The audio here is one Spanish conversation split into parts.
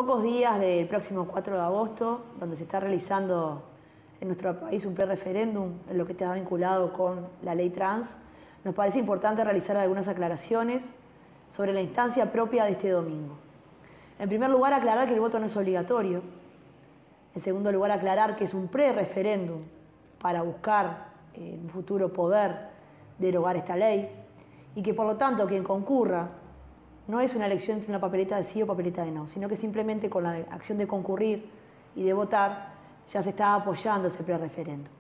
pocos días del próximo 4 de agosto, donde se está realizando en nuestro país un pre-referéndum en lo que está vinculado con la ley trans, nos parece importante realizar algunas aclaraciones sobre la instancia propia de este domingo. En primer lugar, aclarar que el voto no es obligatorio. En segundo lugar, aclarar que es un pre-referéndum para buscar en un futuro poder derogar esta ley y que por lo tanto quien concurra no es una elección entre una papeleta de sí o papeleta de no, sino que simplemente con la acción de concurrir y de votar ya se está apoyando ese pre-referéndum.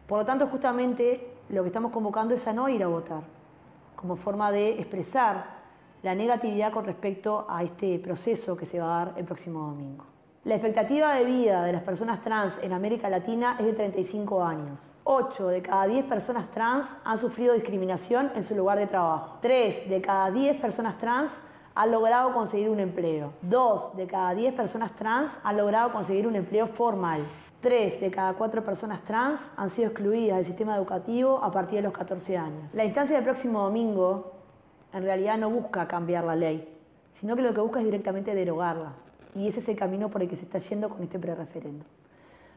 Por lo tanto, justamente lo que estamos convocando es a no ir a votar, como forma de expresar la negatividad con respecto a este proceso que se va a dar el próximo domingo. La expectativa de vida de las personas trans en América Latina es de 35 años. 8 de cada 10 personas trans han sufrido discriminación en su lugar de trabajo. 3 de cada 10 personas trans han logrado conseguir un empleo. 2 de cada 10 personas trans han logrado conseguir un empleo formal. 3 de cada 4 personas trans han sido excluidas del sistema educativo a partir de los 14 años. La instancia del próximo domingo en realidad no busca cambiar la ley, sino que lo que busca es directamente derogarla. Y ese es el camino por el que se está yendo con este pre-referéndum.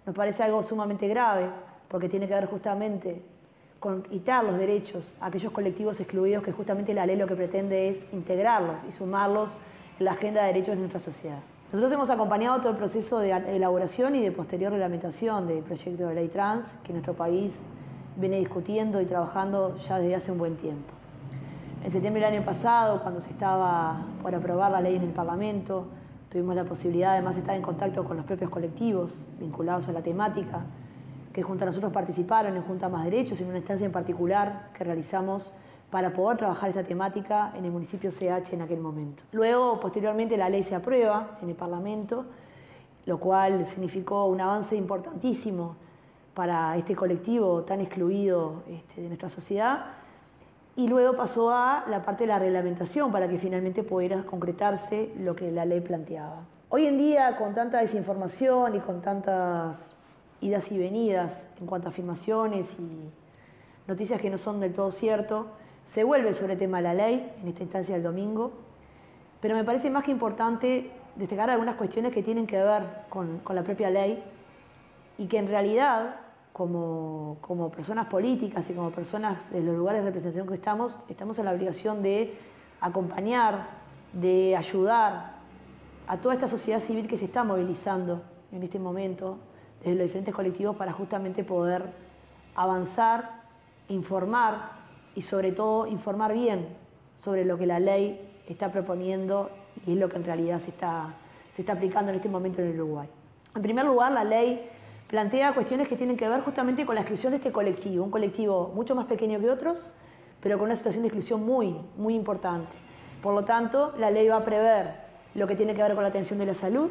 Nos parece algo sumamente grave, porque tiene que ver justamente con quitar los derechos a aquellos colectivos excluidos que justamente la ley lo que pretende es integrarlos y sumarlos en la agenda de derechos de nuestra sociedad. Nosotros hemos acompañado todo el proceso de elaboración y de posterior reglamentación del proyecto de ley trans que nuestro país viene discutiendo y trabajando ya desde hace un buen tiempo. En septiembre del año pasado, cuando se estaba por aprobar la ley en el Parlamento, tuvimos la posibilidad además de estar en contacto con los propios colectivos vinculados a la temática, que junto a nosotros participaron en Junta Más Derechos, en una instancia en particular que realizamos para poder trabajar esta temática en el municipio CH en aquel momento. Luego, posteriormente, la ley se aprueba en el Parlamento, lo cual significó un avance importantísimo para este colectivo tan excluido de nuestra sociedad. Y luego pasó a la parte de la reglamentación para que finalmente pudiera concretarse lo que la ley planteaba. Hoy en día, con tanta desinformación y con tantas idas y venidas en cuanto a afirmaciones y noticias que no son del todo cierto, se vuelve sobre el tema de la ley en esta instancia del domingo, pero me parece más que importante destacar algunas cuestiones que tienen que ver con la propia ley y que en realidad como personas políticas y como personas de los lugares de representación que estamos en la obligación de acompañar, de ayudar a toda esta sociedad civil que se está movilizando en este momento desde los diferentes colectivos para justamente poder avanzar, informar y sobre todo informar bien sobre lo que la ley está proponiendo y es lo que en realidad se está aplicando en este momento en el Uruguay. En primer lugar, la ley plantea cuestiones que tienen que ver justamente con la exclusión de este colectivo, un colectivo mucho más pequeño que otros, pero con una situación de exclusión muy, muy importante. Por lo tanto, la ley va a prever lo que tiene que ver con la atención de la salud,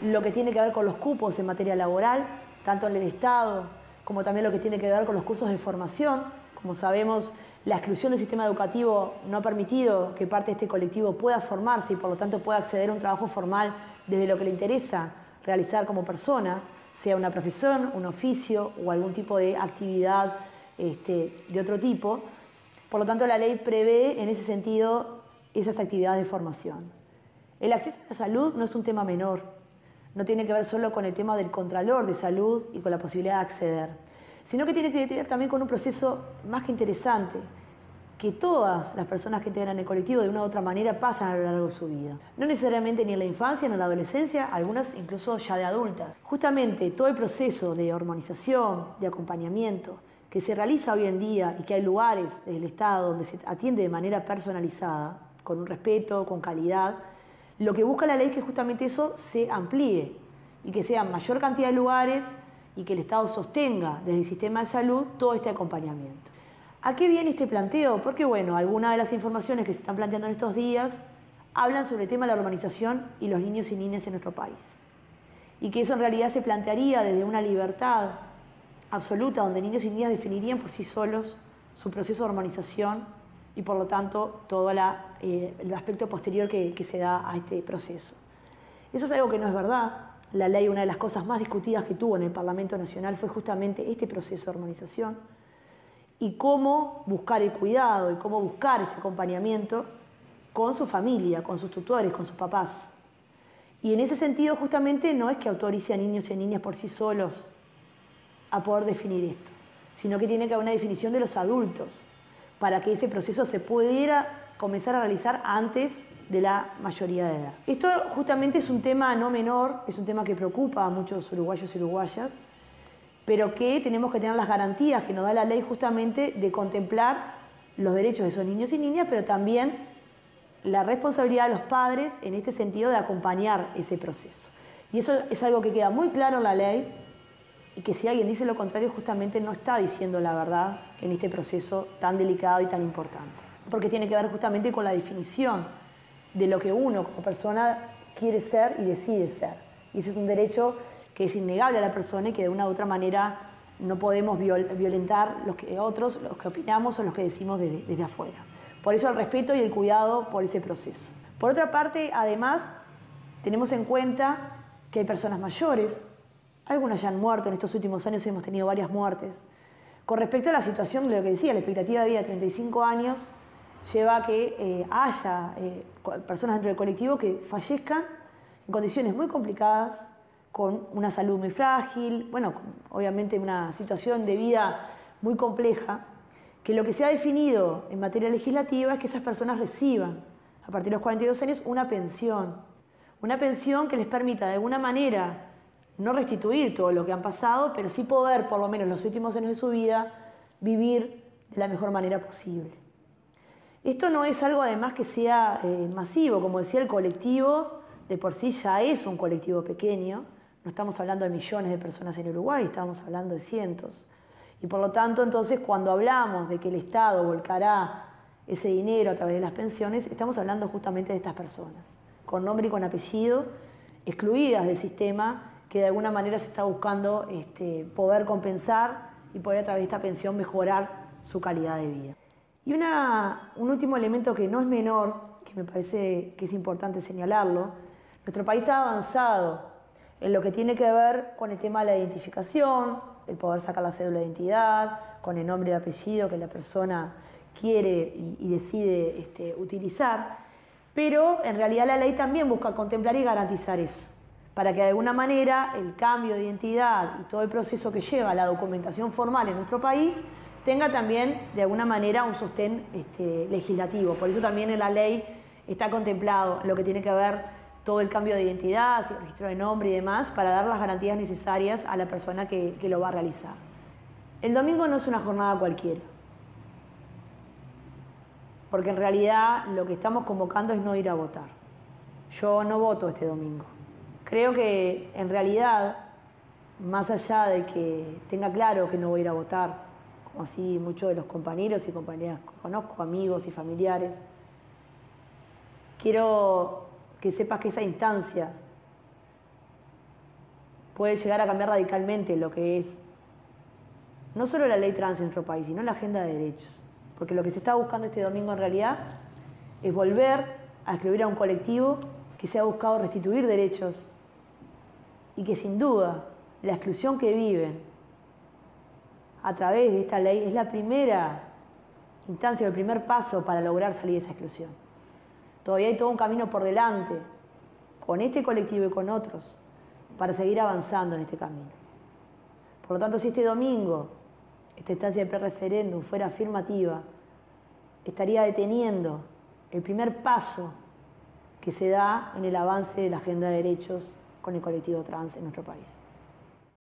lo que tiene que ver con los cupos en materia laboral, tanto en el Estado como también lo que tiene que ver con los cursos de formación. Como sabemos, la exclusión del sistema educativo no ha permitido que parte de este colectivo pueda formarse y por lo tanto pueda acceder a un trabajo formal desde lo que le interesa realizar como persona, sea una profesión, un oficio o algún tipo de actividad de otro tipo. Por lo tanto, la ley prevé en ese sentido esas actividades de formación. El acceso a la salud no es un tema menor, no tiene que ver solo con el tema del contralor de salud y con la posibilidad de acceder, sino que tiene que ver también con un proceso más que interesante, que todas las personas que integran el colectivo de una u otra manera pasan a lo largo de su vida. No necesariamente ni en la infancia, ni en la adolescencia, algunas incluso ya de adultas. Justamente todo el proceso de hormonización, de acompañamiento, que se realiza hoy en día y que hay lugares del Estado donde se atiende de manera personalizada, con un respeto, con calidad, lo que busca la ley es que justamente eso se amplíe y que sea mayor cantidad de lugares y que el Estado sostenga desde el sistema de salud todo este acompañamiento. ¿A qué viene este planteo? Porque, bueno, algunas de las informaciones que se están planteando en estos días hablan sobre el tema de la urbanización y los niños y niñas en nuestro país. Y que eso en realidad se plantearía desde una libertad absoluta, donde niños y niñas definirían por sí solos su proceso de urbanización y, por lo tanto, todo el aspecto posterior que se da a este proceso. Eso es algo que no es verdad. La ley, una de las cosas más discutidas que tuvo en el Parlamento Nacional fue justamente este proceso de urbanización y cómo buscar el cuidado y cómo buscar ese acompañamiento con su familia, con sus tutores, con sus papás. Y en ese sentido justamente no es que autorice a niños y a niñas por sí solos a poder definir esto, sino que tiene que haber una definición de los adultos para que ese proceso se pudiera comenzar a realizar antes de la mayoría de edad. Esto justamente es un tema no menor, es un tema que preocupa a muchos uruguayos y uruguayas, pero que tenemos que tener las garantías que nos da la ley justamente de contemplar los derechos de esos niños y niñas, pero también la responsabilidad de los padres en este sentido de acompañar ese proceso. Y eso es algo que queda muy claro en la ley y que si alguien dice lo contrario justamente no está diciendo la verdad en este proceso tan delicado y tan importante. Porque tiene que ver justamente con la definición de lo que uno como persona quiere ser y decide ser. Y eso es un derecho que es innegable a la persona y que de una u otra manera no podemos violentar los que opinamos o los que decimos desde afuera. Por eso el respeto y el cuidado por ese proceso. Por otra parte, además, tenemos en cuenta que hay personas mayores, algunas ya han muerto, en estos últimos años hemos tenido varias muertes. Con respecto a la situación de lo que decía, la expectativa de vida de 35 años lleva a que haya personas dentro del colectivo que fallezcan en condiciones muy complicadas, con una salud muy frágil, bueno, obviamente una situación de vida muy compleja, que lo que se ha definido en materia legislativa es que esas personas reciban, a partir de los 42 años, una pensión que les permita de alguna manera no restituir todo lo que han pasado, pero sí poder, por lo menos los últimos años de su vida, vivir de la mejor manera posible. Esto no es algo además que sea masivo, como decía, el colectivo de por sí ya es un colectivo pequeño, no estamos hablando de millones de personas en Uruguay, estamos hablando de cientos. Y por lo tanto, entonces, cuando hablamos de que el Estado volcará ese dinero a través de las pensiones, estamos hablando justamente de estas personas, con nombre y con apellido, excluidas del sistema, que de alguna manera se está buscando poder compensar y poder a través de esta pensión mejorar su calidad de vida. Y un último elemento que no es menor, que me parece que es importante señalarlo, nuestro país ha avanzado en lo que tiene que ver con el tema de la identificación, el poder sacar la cédula de identidad, con el nombre y apellido que la persona quiere y decide utilizar, pero en realidad la ley también busca contemplar y garantizar eso, para que de alguna manera el cambio de identidad y todo el proceso que lleva a la documentación formal en nuestro país tenga también de alguna manera un sostén legislativo. Por eso también en la ley está contemplado lo que tiene que ver todo el cambio de identidad, el registro de nombre y demás, para dar las garantías necesarias a la persona que lo va a realizar. El domingo no es una jornada cualquiera, porque en realidad lo que estamos convocando es no ir a votar. Yo no voto este domingo. Creo que en realidad, más allá de que tenga claro que no voy a ir a votar, como así muchos de los compañeros y compañeras que conozco, amigos y familiares, quiero que sepas que esa instancia puede llegar a cambiar radicalmente lo que es no solo la ley trans en nuestro país, sino la agenda de derechos. Porque lo que se está buscando este domingo en realidad es volver a excluir a un colectivo que se ha buscado restituir derechos y que sin duda la exclusión que viven a través de esta ley es la primera instancia, el primer paso para lograr salir de esa exclusión. Todavía hay todo un camino por delante, con este colectivo y con otros, para seguir avanzando en este camino. Por lo tanto, si este domingo esta instancia de pre-referéndum fuera afirmativa, estaría deteniendo el primer paso que se da en el avance de la agenda de derechos con el colectivo trans en nuestro país.